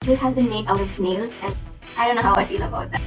This has been made out of snails, and I don't know how I feel about that.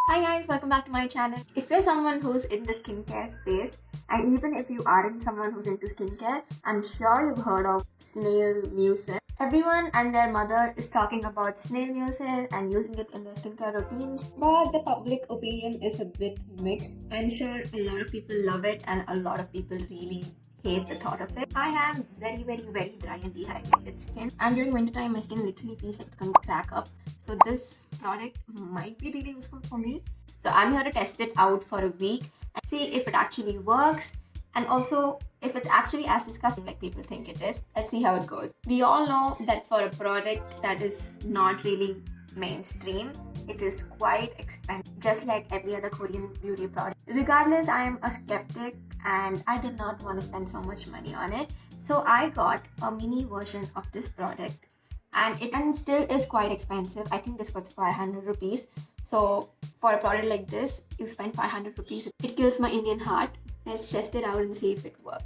Hi guys, welcome back to my channel. If you're someone who's in the skincare space, and even if you aren't someone who's into skincare, I'm sure you've heard of snail mucin. Everyone and their mother is talking about snail mucin and using it in their skincare routines, but the public opinion is a bit mixed. I'm sure a lot of people love it and a lot of people really hate the thought of it. I have very dry and dehydrated skin, and during winter time my skin literally feels like it's going to crack up. So this product might be really useful for me. So I'm here to test it out for a week and see if it actually works, and also if it's actually as disgusting like people think it is. Let's see how it goes. We all know that for a product that is not really mainstream, it is quite expensive, just like every other Korean beauty product. Regardless, I am a skeptic and I did not want to spend so much money on it. So I got a mini version of this product, and it still is quite expensive. I think this was 500 rupees. So for a product like this, you spend 500 rupees. It kills my Indian heart. Let's test it out and see if it works.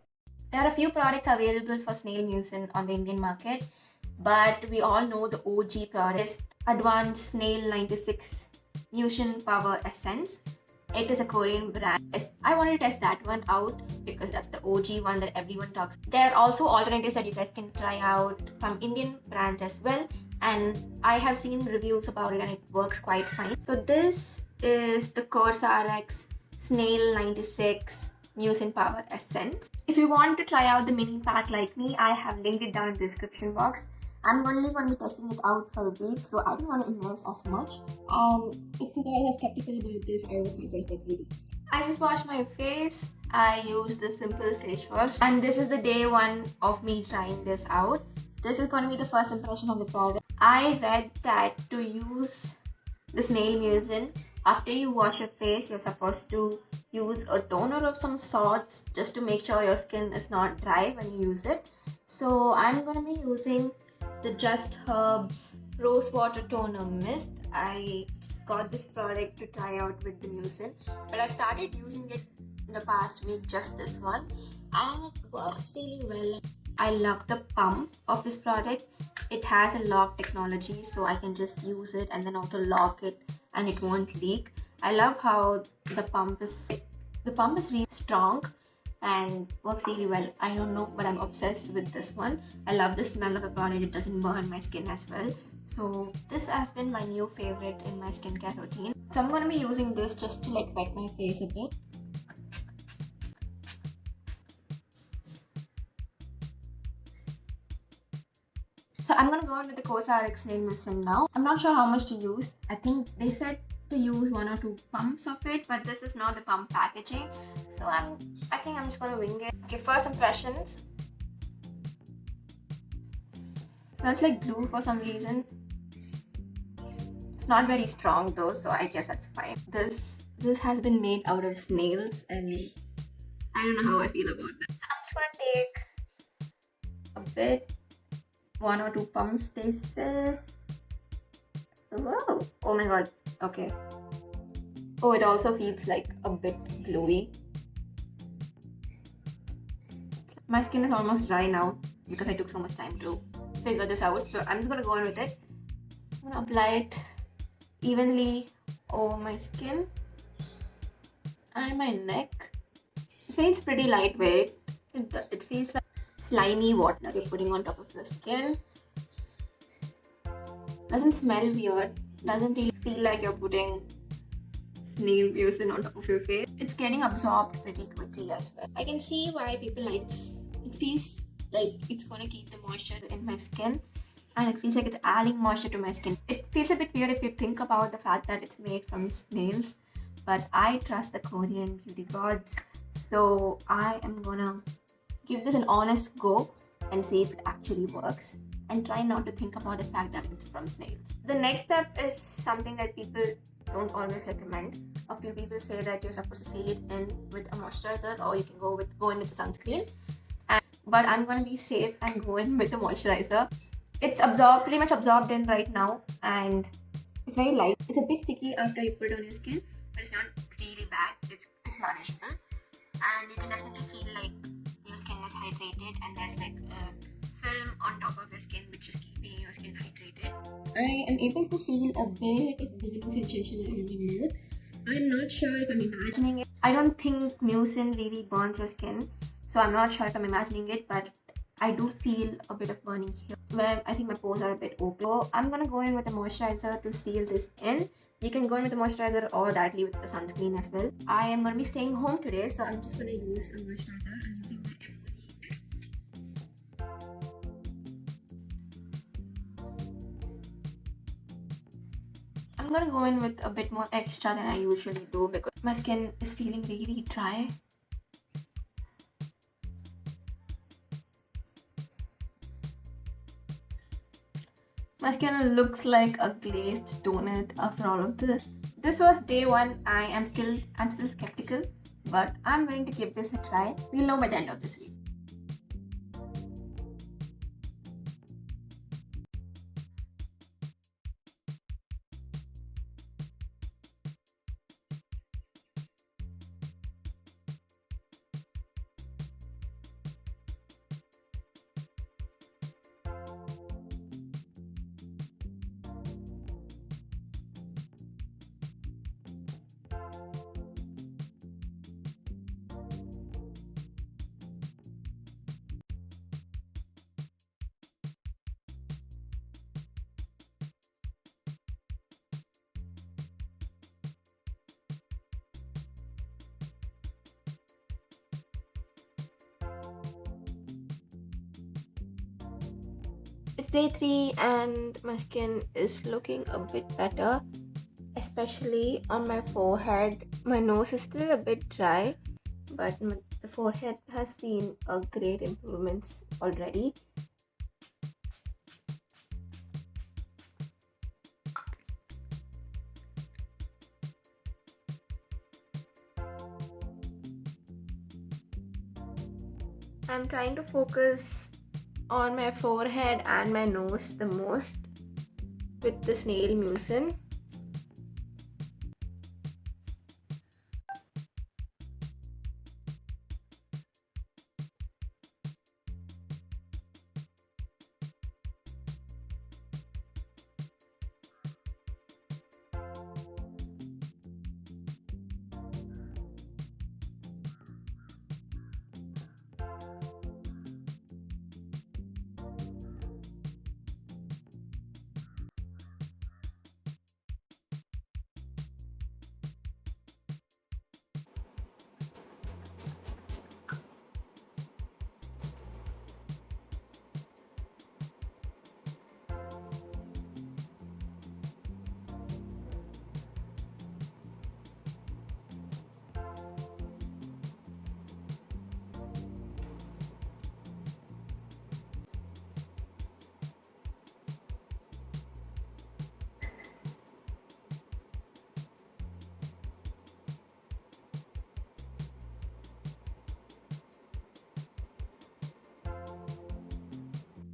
There are a few products available for snail mucin on the Indian market, but we all know the OG product is Advanced Snail 96 Mucin Power Essence. It is a Korean brand. I wanted to test that one out because that's the OG one that everyone talks. There are also alternatives that you guys can try out from Indian brands as well, and I have seen reviews about it and it works quite fine. So this is the Cosrx Snail 96 Mucin Power Essence. If you want to try out the mini pack like me, I have linked it down in the description box. I'm only going to be testing it out for a week, so I don't want to invest as much. If you guys are skeptical about this, I would suggest that you do this. I just washed my face. I used the simple face wash, and this is the day one of me trying this out. This is going to be the first impression of the product. I read that to use the snail mucin, after you wash your face, you're supposed to use a toner of some sorts just to make sure your skin is not dry when you use it. So I'm going to be using the Just Herbs Rose Water Toner Mist. I just got this product to try out with the mucin, but I've started using it in the past week, just this one, and it works really well. I love the pump of this product. It has a lock technology, so I can just use it and then also lock it and it won't leak. I love how the pump is really strong and works really well. I don't know, but I'm obsessed with this one. I love the smell of the product. It doesn't burn my skin as well. So this has been my new favorite in my skincare routine. So I'm going to be using this just to like wet my face a bit. So I'm going to go in with the Cosrx Snail Mucin now. I'm not sure how much to use. I think they said to use 1 or 2 pumps of it, but this is not the pump packaging. So I think I'm just going to wing it. Okay, first impressions. Smells like glue for some reason. It's not very strong though, so I guess that's fine. This has been made out of snails, and I don't know how I feel about that. So I'm just going to take a bit. 1 or 2 pumps, they say. Whoa! Oh my god. Okay. Oh, it also feels like a bit gluey. My skin is almost dry now because I took so much time to figure this out. So I'm just gonna go in with it. I'm gonna apply it evenly over my skin and my neck. It feels pretty lightweight. It feels like slimy water that you're putting on top of your skin. Doesn't smell weird. Doesn't feel like you're putting snail mucin on top of your face. It's getting absorbed pretty quickly as well. I can see why people like this. It feels like it's gonna keep the moisture in my skin, and it feels like it's adding moisture to my skin. It feels a bit weird if you think about the fact that it's made from snails, but I trust the Korean beauty gods, so I am gonna give this an honest go and see if it actually works, and try not to think about the fact that it's from snails. The next step is something that people don't always recommend. A few people say that you're supposed to seal it in with a moisturizer, or you can go in with the sunscreen. But I'm gonna be safe and go in with the moisturizer. It's pretty much absorbed in right now, and it's very light. It's a bit sticky after you put it on your skin, but it's not really bad. It's manageable, and you can definitely feel like your skin is hydrated and there's like a film on top of your skin, which is keeping your skin hydrated. I am able to feel a bit of burning sensation around my mouth. I'm not sure if I'm imagining it. I don't think mucin really burns your skin, so I'm not sure if I'm imagining it, but I do feel a bit of burning here where I think my pores are a bit open. So I'm gonna go in with a moisturizer to seal this in. You can go in with the moisturizer or directly with the sunscreen as well. I am gonna be staying home today, so I'm just gonna use a moisturizer. I'm using my I'm gonna go in with a bit more extra than I usually do because my skin is feeling really dry. My skin looks like a glazed donut after all of this. This was day one. I'm still skeptical, but I'm going to give this a try. We'll know by the end of this week. It's day 3 and my skin is looking a bit better, especially on my forehead. My nose is still a bit dry, but the forehead has seen a great improvements already. I'm trying to focus on my forehead and my nose the most with the snail mucin.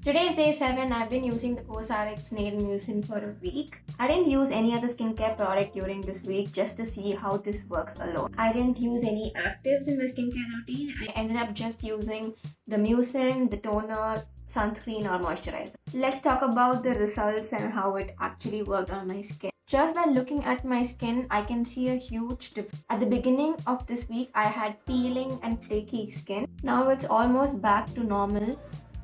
Today is day 7. I've been using the Cosrx Snail Mucin for a week. I didn't use any other skincare product during this week just to see how this works alone. I didn't use any actives in my skincare routine. I ended up just using the mucin, the toner, sunscreen or moisturizer. Let's talk about the results and how it actually worked on my skin. Just by looking at my skin, I can see a huge difference. At the beginning of this week, I had peeling and flaky skin. Now it's almost back to normal.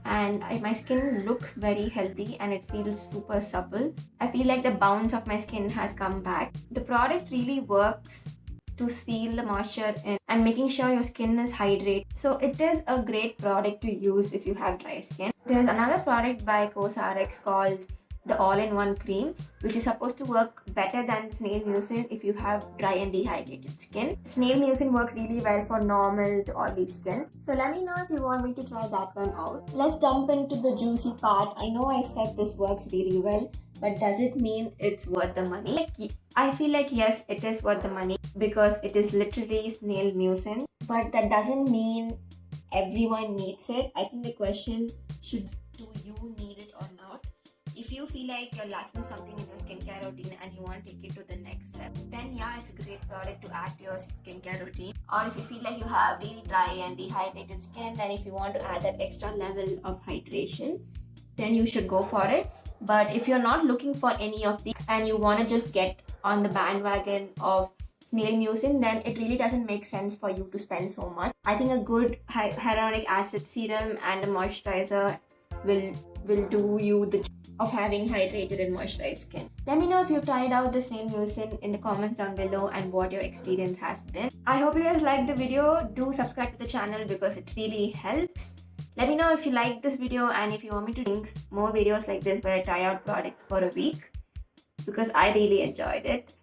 And my skin looks very healthy and it feels super supple. I feel like the bounce of my skin has come back. The product really works to seal the moisture in and making sure your skin is hydrated. So it is a great product to use if you have dry skin. There's another product by Cosrx called the all-in-one cream, which is supposed to work better than snail mucin if you have dry and dehydrated skin. Snail mucin works really well for normal to oily skin. So let me know if you want me to try that one out. Let's jump into the juicy part. I know I said this works really well, but does it mean it's worth the money? I feel like yes, it is worth the money because it is literally snail mucin, but that doesn't mean everyone needs it. I think the question should, do you need it or not? If you feel like you're lacking something in your skincare routine and you want to take it to the next step, then yeah, it's a great product to add to your skincare routine. Or if you feel like you have really dry and dehydrated skin, then if you want to add that extra level of hydration, then you should go for it. But if you're not looking for any of these and you want to just get on the bandwagon of snail mucin, then it really doesn't make sense for you to spend so much. I think a good hyaluronic acid serum and a moisturizer will do you the job of having hydrated and moisturized skin. Let me know if you tried out the snail mucin in the comments down below and what your experience has been. I hope you guys liked the video. Do subscribe to the channel because it really helps. Let me know if you liked this video and if you want me to do more videos like this where I try out products for a week, because I really enjoyed it.